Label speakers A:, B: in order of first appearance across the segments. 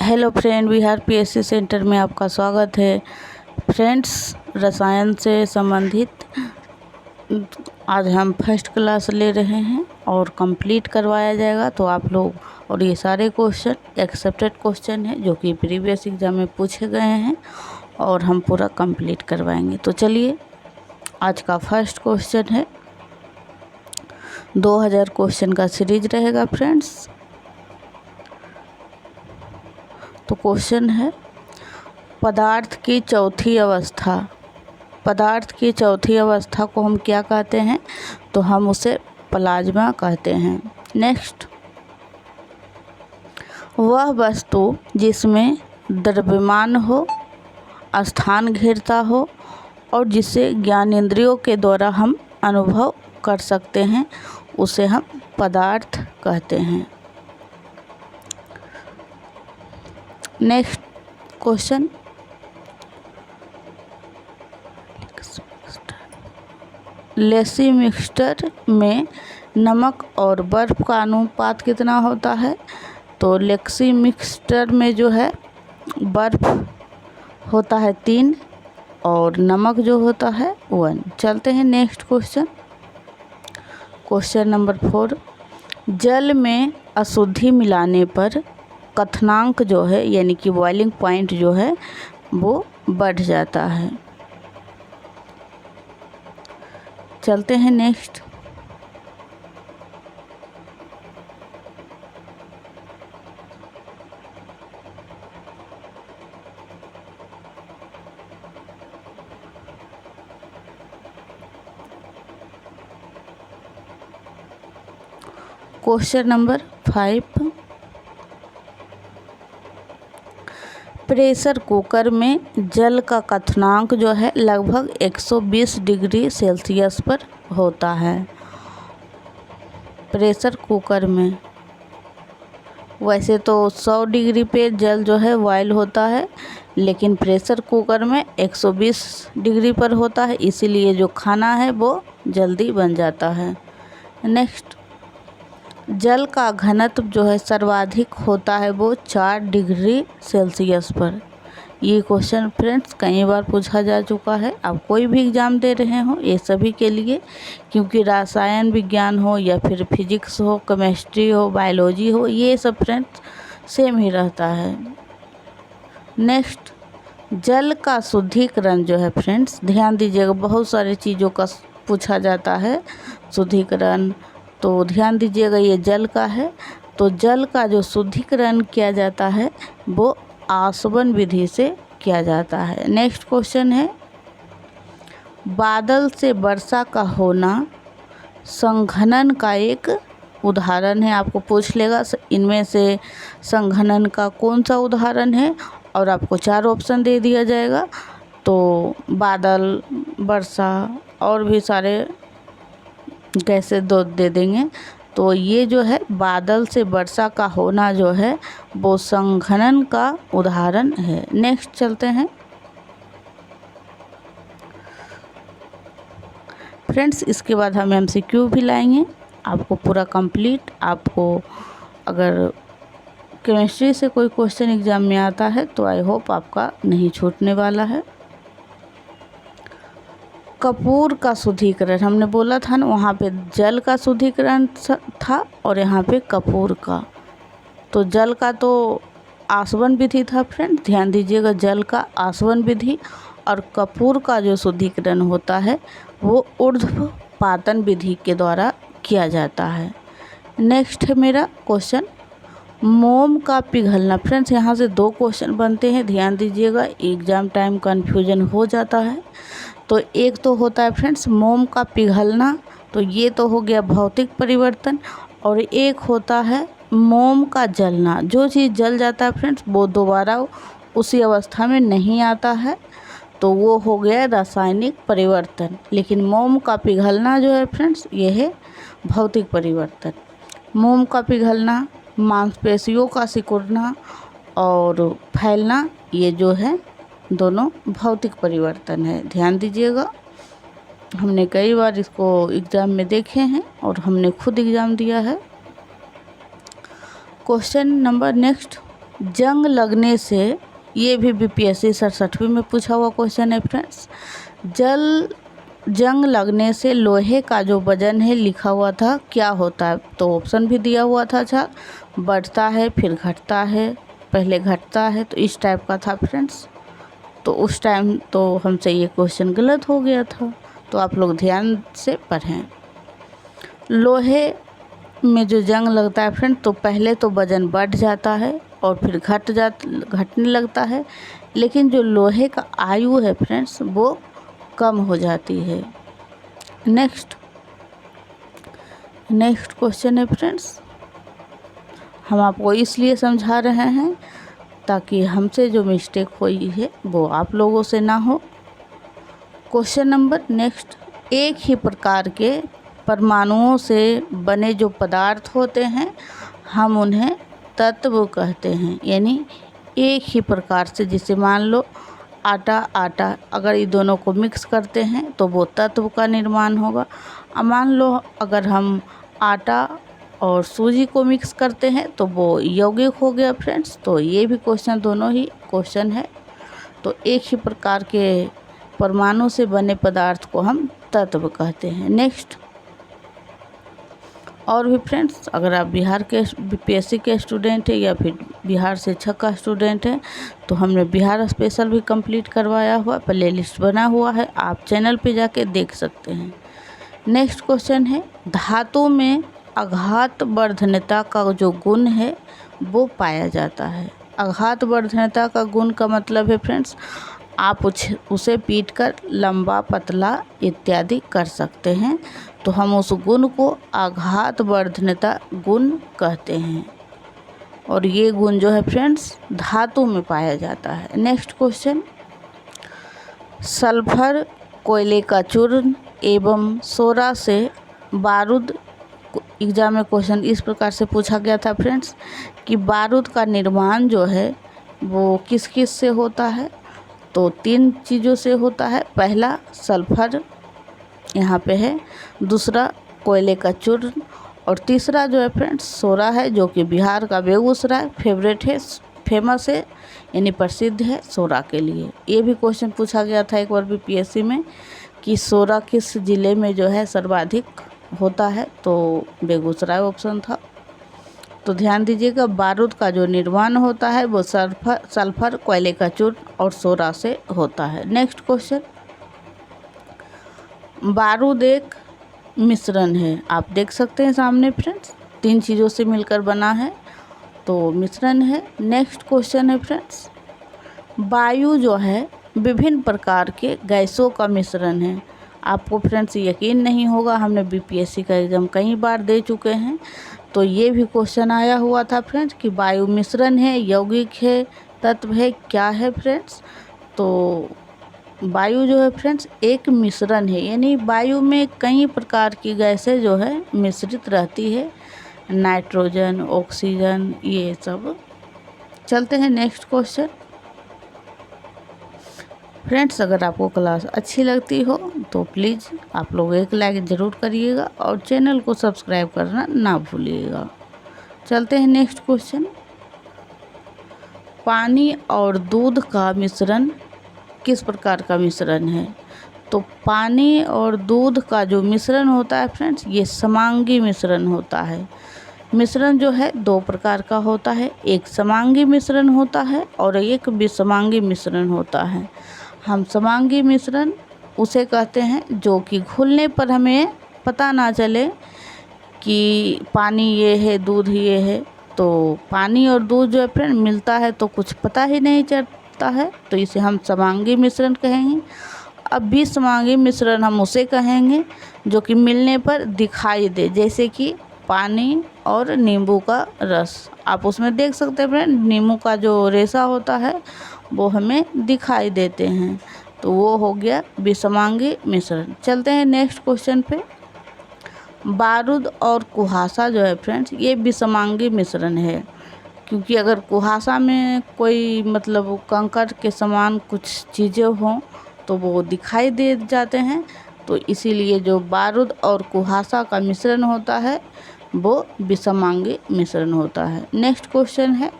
A: Hello friend, Bihar PSC centre में आपका स्वागत है। फ्रेंड्स, रसायन से संबंधित आज हम फर्स्ट क्लास ले रहे हैं और कंप्लीट करवाया जाएगा। तो आप लोग, और ये सारे क्वेश्चन एक्सेप्टेड क्वेश्चन हैं जो कि प्रीवियस एग्जाम में पूछे गए हैं और हम पूरा कंप्लीट करवाएंगे। तो चलिए, आज का फर्स्ट क्वेश्चन है, 2000 क्वेश्चन का सीरीज रहेगा फ्रेंड्स। तो क्वेश्चन है, पदार्थ की चौथी अवस्था। पदार्थ की चौथी अवस्था को हम क्या कहते हैं? तो हम उसे प्लाज्मा कहते हैं। नेक्स्ट, वह वस्तु जिसमें द्रव्यमान हो, स्थान घेरता हो और जिसे ज्ञानेंद्रियों के द्वारा हम अनुभव कर सकते हैं, उसे हम पदार्थ कहते हैं। नेक्स्ट क्वेश्चन, लेसी मिक्सचर में नमक और बर्फ़ का अनुपात कितना होता है? तो लेक्सी मिक्सचर में जो है बर्फ़ होता है 3 और नमक जो होता है 1। चलते हैं नेक्स्ट क्वेश्चन। क्वेश्चन नंबर 4, जल में अशुद्धि मिलाने पर क्वथनांक जो है, यानी कि बॉइलिंग पॉइंट जो है, वो बढ़ जाता है। चलते हैं next. Question number 5, pressure cooker में जल का क्वथनांक जो है लगभग 120 डिग्री सेल्सियस पर होता है। प्रेशर कुकर में वैसे तो 100 डिग्री पे जल जो है बॉयल होता है, लेकिन प्रेशर कुकर में 120 डिग्री पर होता है, इसीलिए जो खाना है वो जल्दी बन जाता है। नेक्स्ट, जल का घनत्व जो है सर्वाधिक होता है वो 4 डिग्री सेल्सियस पर। ये क्वेश्चन फ्रेंड्स कई बार पूछा जा चुका है। आप कोई भी एग्ज़ाम दे रहे हो, ये सभी के लिए, क्योंकि रसायन विज्ञान हो या फिर फिजिक्स हो, केमिस्ट्री हो, बायोलॉजी हो, ये सब फ्रेंड्स सेम ही रहता है। नेक्स्ट, जल का शुद्धिकरण जो है फ्रेंड्स, ध्यान दीजिएगा, बहुत सारी चीज़ों का पूछा जाता है शुद्धिकरण, तो ध्यान दीजिएगा ये जल का है। तो जल का जो शुद्धिकरण किया जाता है वो आसवन विधि से किया जाता है। नेक्स्ट क्वेश्चन है, बादल से वर्षा का होना संघनन का एक उदाहरण है। आपको पूछ लेगा इनमें से संघनन का कौन सा उदाहरण है, और आपको 4 ऑप्शन दे दिया जाएगा। तो बादल, वर्षा और भी सारे कैसे दो दे देंगे। तो ये जो है बादल से वर्षा का होना जो है वो संघनन का उदाहरण है। नेक्स्ट चलते हैं फ्रेंड्स, इसके बाद हम एमसीक्यू भी लाएंगे आपको पूरा कंप्लीट। आपको अगर केमिस्ट्री से कोई क्वेश्चन एग्जाम में आता है तो आई होप आपका नहीं छूटने वाला है। कपूर का शुद्धिकरण, हमने बोला था ना, वहाँ पे जल का शुद्धिकरण था और यहाँ पे कपूर का। तो जल का तो आसवन विधि था फ्रेंड, ध्यान दीजिएगा, जल का आसवन विधि, और कपूर का जो शुद्धिकरण होता है वो ऊर्ध्वपातन विधि के द्वारा किया जाता है। नेक्स्ट है मेरा क्वेश्चन, मोम का पिघलना। फ्रेंड्स, यहाँ से 2 क्वेश्चन बनते हैं, ध्यान दीजिएगा, एग्ज़ाम टाइम कन्फ्यूजन हो जाता है। तो एक तो होता है फ्रेंड्स मोम का पिघलना, तो ये तो हो गया भौतिक परिवर्तन, और एक होता है मोम का जलना। जो चीज़ जल जाता है फ्रेंड्स वो दोबारा उसी अवस्था में नहीं आता है, तो वो हो गया रासायनिक परिवर्तन। लेकिन मोम का पिघलना जो है फ्रेंड्स, ये है भौतिक परिवर्तन। मोम का पिघलना, मांसपेशियों का सिकुड़ना और फैलना, ये जो है दोनों भौतिक परिवर्तन है। ध्यान दीजिएगा, हमने कई बार इसको एग्ज़ाम में देखे हैं और हमने खुद एग्ज़ाम दिया है। क्वेश्चन नंबर नेक्स्ट, जंग लगने से, ये भी बीपीएससी 67वीं में पूछा हुआ क्वेश्चन है फ्रेंड्स। जंग लगने से लोहे का जो वजन है लिखा हुआ था क्या होता है? तो ऑप्शन भी दिया हुआ था। अच्छा, बढ़ता है, फिर घटता है, पहले घटता है, तो इस टाइप का था फ्रेंड्स। तो उस टाइम तो हमसे ये क्वेश्चन गलत हो गया था, तो आप लोग ध्यान से पढ़ें। लोहे में जो जंग लगता है फ्रेंड, तो पहले तो वजन बढ़ जाता है और फिर घटने लगता है, लेकिन जो लोहे का आयु है फ्रेंड्स वो कम हो जाती है। नेक्स्ट क्वेश्चन है फ्रेंड्स, हम आपको इसलिए समझा रहे हैं ताकि हमसे जो मिस्टेक हुई है वो आप लोगों से ना हो। क्वेश्चन नंबर नेक्स्ट, एक ही प्रकार के परमाणुओं से बने जो पदार्थ होते हैं हम उन्हें तत्व कहते हैं। यानी एक ही प्रकार से, जैसे मान लो आटा, अगर ये दोनों को मिक्स करते हैं तो वो तत्व का निर्माण होगा। अब मान लो अगर हम आटा और सूजी को मिक्स करते हैं तो वो यौगिक हो गया फ्रेंड्स। तो ये भी क्वेश्चन, दोनों ही क्वेश्चन है। तो एक ही प्रकार के परमाणु से बने पदार्थ को हम तत्व कहते हैं। नेक्स्ट, और भी फ्रेंड्स, अगर आप बिहार के बीपीएससी के स्टूडेंट हैं या फिर बिहार से छक्का स्टूडेंट हैं तो हमने बिहार स्पेशल भी कंप्लीट करवाया हुआ प्ले लिस्ट बना हुआ है, आप चैनल पे जाके देख सकते हैं। नेक्स्ट क्वेश्चन है, धातु में आघातवर्धनता का जो गुण है वो पाया जाता है। आघातवर्धनता का गुण का मतलब है फ्रेंड्स, आप उसे पीट कर लंबा, पतला इत्यादि कर सकते हैं, तो हम उस गुण को आघातवर्धनता गुण कहते हैं। और ये गुण जो है फ्रेंड्स धातु में पाया जाता है। नेक्स्ट क्वेश्चन, सल्फर, कोयले का चूर्ण एवं सोरा से बारूद, एग्जाम में क्वेश्चन इस प्रकार से पूछा गया था फ्रेंड्स कि बारूद का निर्माण जो है वो किस किस से होता है? तो 3 चीज़ों से होता है। पहला सल्फर यहाँ पे है, दूसरा कोयले का चूर्ण, और तीसरा जो है फ्रेंड्स सोरा है, जो कि बिहार का बेगूसराय फेवरेट है, फेमस है, यानी प्रसिद्ध है सोरा के लिए। ये भी क्वेश्चन पूछा गया था एक बार बीपीएससी में कि सोरा किस ज़िले में जो है सर्वाधिक होता है, तो बेगूसराय ऑप्शन था। तो ध्यान दीजिएगा, बारूद का जो निर्माण होता है वो सल्फर, कोयले का चूर्ण और सोरा से होता है। नेक्स्ट क्वेश्चन, बारूद एक मिश्रण है, आप देख सकते हैं सामने फ्रेंड्स, 3 चीज़ों से मिलकर बना है, तो मिश्रण है। नेक्स्ट क्वेश्चन है फ्रेंड्स, वायु जो है विभिन्न प्रकार के गैसों का मिश्रण है। आपको फ्रेंड्स यकीन नहीं होगा, हमने बीपीएससी का एग्ज़ाम कई बार दे चुके हैं, तो ये भी क्वेश्चन आया हुआ था फ्रेंड्स कि वायु मिश्रण है, यौगिक है, तत्व है, क्या है फ्रेंड्स? तो वायु जो है फ्रेंड्स एक मिश्रण है, यानी वायु में कई प्रकार की गैसें जो है मिश्रित रहती है, नाइट्रोजन, ऑक्सीजन, ये सब। चलते हैं नेक्स्ट क्वेश्चन। फ्रेंड्स, अगर आपको क्लास अच्छी लगती हो तो प्लीज़ आप लोग एक लाइक ज़रूर करिएगा और चैनल को सब्सक्राइब करना ना भूलिएगा। चलते हैं नेक्स्ट क्वेश्चन, पानी और दूध का मिश्रण किस प्रकार का मिश्रण है? तो पानी और दूध का जो मिश्रण होता है फ्रेंड्स ये समांगी मिश्रण होता है। मिश्रण जो है 2 प्रकार का होता है, एक समांगी मिश्रण होता है और एक विषमांगी मिश्रण होता है। हम समांगी मिश्रण उसे कहते हैं जो कि घुलने पर हमें पता ना चले कि पानी ये है, दूध ये है। तो पानी और दूध जो है फ्रेंड मिलता है तो कुछ पता ही नहीं चलता है, तो इसे हम समांगी मिश्रण कहेंगे। अब विषमांगी मिश्रण हम उसे कहेंगे जो कि मिलने पर दिखाई दे, जैसे कि पानी और नींबू का रस। आप उसमें देख सकते हैं फ्रेंड, नींबू का जो रेशा होता है वो हमें दिखाई देते हैं, तो वो हो गया विषमांगी मिश्रण। चलते हैं नेक्स्ट क्वेश्चन पे। बारूद और कुहासा जो है फ्रेंड्स ये विषमांगी मिश्रण है, क्योंकि अगर कुहासा में कोई मतलब कंकड़ के समान कुछ चीज़ें हों तो वो दिखाई दे जाते हैं, तो इसीलिए जो बारूद और कुहासा का मिश्रण होता है वो विषमांगी मिश्रण होता है। नेक्स्ट क्वेश्चन है,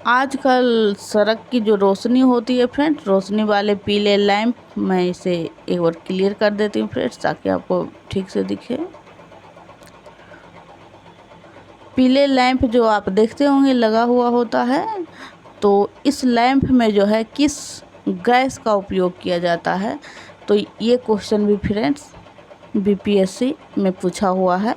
A: आजकल सड़क की जो रोशनी होती है फ्रेंड्स, रोशनी वाले पीले लैंप, मैं इसे एक बार क्लियर कर देती हूँ फ्रेंड्स ताकि आपको ठीक से दिखे। पीले लैंप जो आप देखते होंगे लगा हुआ होता है, तो इस लैंप में जो है किस गैस का उपयोग किया जाता है, तो ये क्वेश्चन भी फ्रेंड्स बीपीएससी में पूछा हुआ है।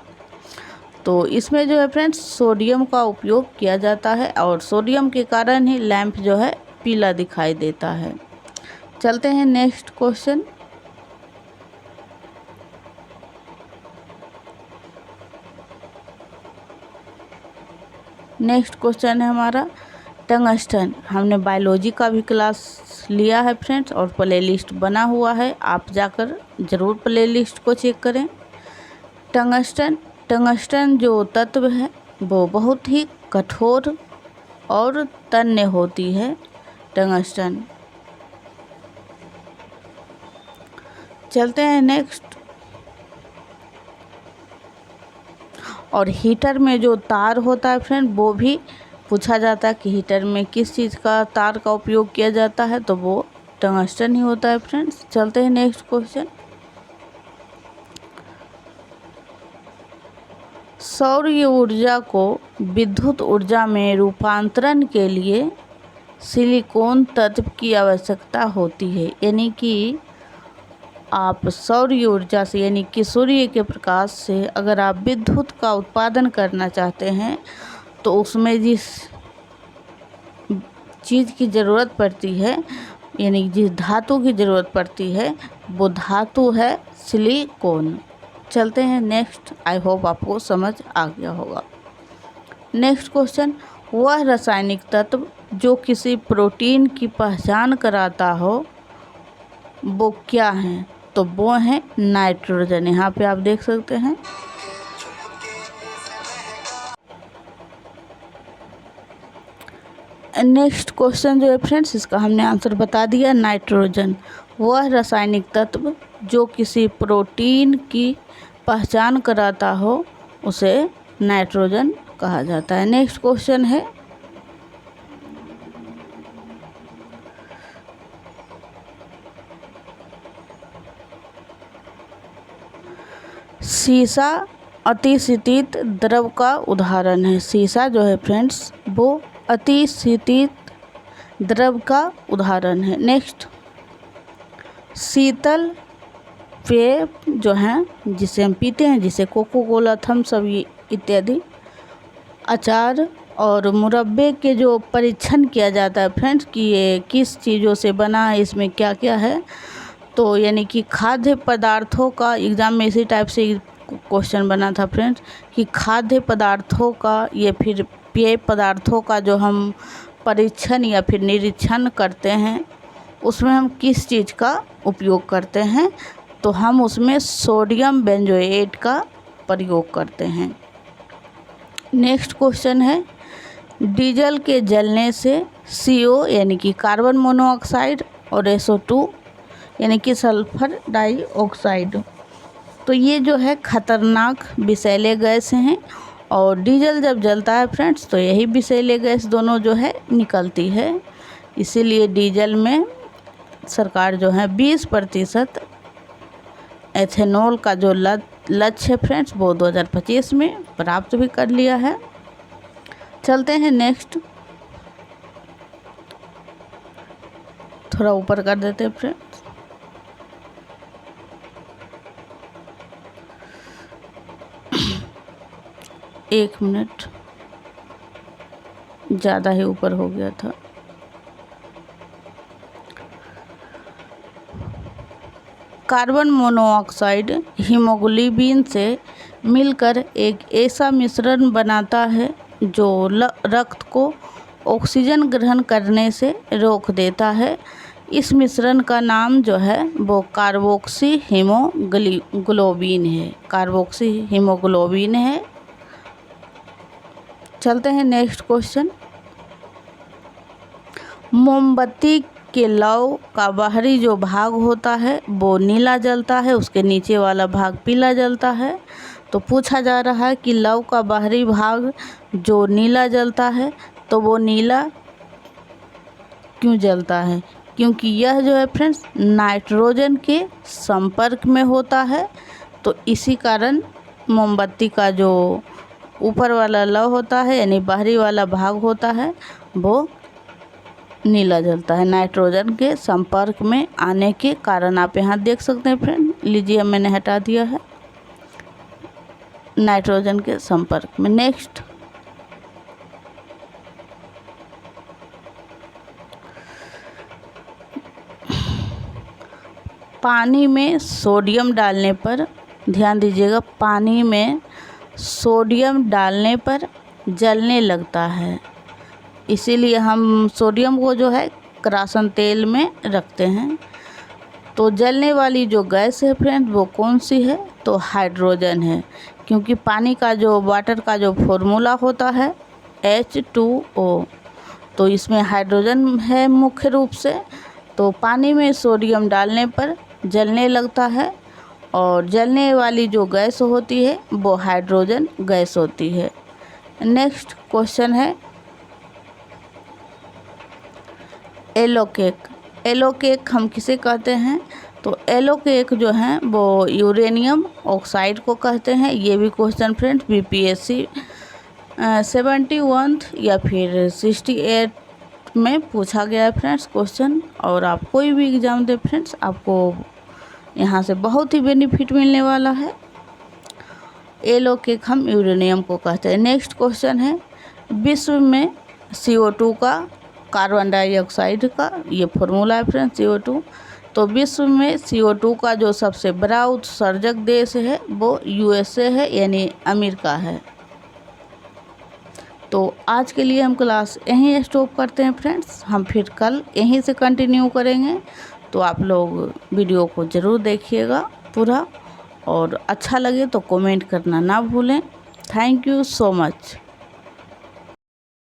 A: तो इसमें जो है फ्रेंड्स सोडियम का उपयोग किया जाता है और सोडियम के कारण ही लैंप जो है पीला दिखाई देता है। चलते हैं नेक्स्ट क्वेश्चन। नेक्स्ट क्वेश्चन है हमारा टंगस्टन। हमने बायोलॉजी का भी क्लास लिया है फ्रेंड्स और प्लेलिस्ट बना हुआ है, आप जाकर ज़रूर प्लेलिस्ट को चेक करें। टंगस्टन जो तत्व है वो बहुत ही कठोर और तन्य होती है टंगस्टन। चलते हैं नेक्स्ट। और हीटर में जो तार होता है फ्रेंड, वो भी पूछा जाता है कि हीटर में किस चीज़ का तार का उपयोग किया जाता है, तो वो टंगस्टन ही होता है फ्रेंड्स। चलते हैं नेक्स्ट क्वेश्चन। सौर ऊर्जा को विद्युत ऊर्जा में रूपांतरण के लिए सिलिकॉन तत्व की आवश्यकता होती है। यानी कि आप सौर ऊर्जा से यानी कि सूर्य के प्रकाश से अगर आप विद्युत का उत्पादन करना चाहते हैं तो उसमें जिस चीज़ की ज़रूरत पड़ती है यानी जिस धातु की ज़रूरत पड़ती है वो धातु है सिलिकॉन। चलते हैं नेक्स्ट। आई होप आपको समझ आ गया होगा। नेक्स्ट क्वेश्चन, वह रासायनिक तत्व जो किसी प्रोटीन की पहचान कराता हो वो क्या है, तो वो है नाइट्रोजन। यहाँ पे आप देख सकते हैं। नेक्स्ट क्वेश्चन जो है फ्रेंड्स, इसका हमने आंसर बता दिया, नाइट्रोजन। वह रासायनिक तत्व जो किसी प्रोटीन की पहचान कराता हो उसे नाइट्रोजन कहा जाता है। नेक्स्ट क्वेश्चन है, सीसा अतिशीतित द्रव का उदाहरण है। सीसा जो है फ्रेंड्स वो अतिशीतित द्रव का उदाहरण है। नेक्स्ट, शीतल पेय जो हैं जिसे हम पीते हैं, जिसे कोको कोला, थम्स अप इत्यादि, अचार और मुरब्बे के जो परीक्षण किया जाता है फ्रेंड्स कि ये किस चीज़ों से बना है, इसमें क्या क्या है, तो यानी कि खाद्य पदार्थों का, एग्ज़ाम में इसी टाइप से क्वेश्चन बना था फ्रेंड्स कि खाद्य पदार्थों का या फिर पेय पदार्थों का जो हम परीक्षण या फिर निरीक्षण करते हैं उसमें हम किस चीज़ का उपयोग करते हैं, तो हम उसमें सोडियम बेंजोएट का प्रयोग करते हैं। नेक्स्ट क्वेश्चन है, डीजल के जलने से CO यानी कि कार्बन मोनोऑक्साइड और SO2 यानी कि सल्फर डाइऑक्साइड, तो ये जो है खतरनाक विषैले गैस हैं और डीजल जब जलता है फ्रेंड्स तो यही विषैले गैस दोनों जो है निकलती है। इसीलिए डीजल में सरकार जो है 20% एथेनॉल का जो लक्ष्य है फ्रेंड्स वो 2025 में प्राप्त भी कर लिया है। चलते हैं नेक्स्ट। थोड़ा ऊपर कर देते हैं फ्रेंड्स। एक मिनट, ज़्यादा ही ऊपर हो गया था। कार्बन मोनोऑक्साइड हीमोग्लोबिन से मिलकर एक ऐसा मिश्रण बनाता है जो रक्त को ऑक्सीजन ग्रहण करने से रोक देता है। इस मिश्रण का नाम जो है वो कार्बोक्सी हीमोग्लोबिन है। कार्बोक्सी हीमोग्लोबिन है। चलते हैं नेक्स्ट क्वेश्चन। मोमबत्ती के लौ का बाहरी जो भाग होता है वो नीला जलता है, उसके नीचे वाला भाग पीला जलता है। तो पूछा जा रहा है कि लौ का बाहरी भाग जो नीला जलता है तो वो नीला क्यों जलता है? क्योंकि यह जो है फ्रेंड्स नाइट्रोजन के संपर्क में होता है, तो इसी कारण मोमबत्ती का जो ऊपर वाला लौ होता है यानी बाहरी वाला भाग होता है वो नीला जलता है, नाइट्रोजन के संपर्क में आने के कारण। आप यहाँ देख सकते हैं फ्रेंड, लीजिए मैंने हटा दिया है, नाइट्रोजन के संपर्क में। नेक्स्ट, पानी में सोडियम डालने पर, ध्यान दीजिएगा, पानी में सोडियम डालने पर जलने लगता है, इसीलिए हम सोडियम को जो है किरासन तेल में रखते हैं। तो जलने वाली जो गैस है फ्रेंड वो कौन सी है? तो हाइड्रोजन है, क्योंकि पानी का जो वाटर का जो फॉर्मूला होता है H2O, तो इसमें हाइड्रोजन है मुख्य रूप से। तो पानी में सोडियम डालने पर जलने लगता है और जलने वाली जो गैस होती है वो हाइड्रोजन गैस होती है। नेक्स्ट क्वेश्चन है येलो केक। येलो केक हम किसे कहते हैं? तो येलो केक जो है वो यूरेनियम ऑक्साइड को कहते हैं। ये भी क्वेश्चन फ्रेंड्स BPSC 71 या फिर 68 में पूछा गया है फ्रेंड्स क्वेश्चन। और आप कोई भी एग्ज़ाम दे फ्रेंड्स, आपको यहाँ से बहुत ही बेनिफिट मिलने वाला है। येलो केक हम यूरेनियम को कहते हैं। नेक्स्ट क्वेश्चन है, विश्व में CO2 का, कार्बन डाइऑक्साइड का ये फॉर्मूला है फ्रेंड्स CO2। तो विश्व में CO2 का जो सबसे बड़ा उत्सर्जक देश है वो USA है, यानी अमेरिका है। तो आज के लिए हम क्लास यहीं स्टॉप करते हैं फ्रेंड्स, हम फिर कल यहीं से कंटिन्यू करेंगे। तो आप लोग वीडियो को ज़रूर देखिएगा पूरा, और अच्छा लगे तो कमेंट करना ना भूलें। Thank you so much.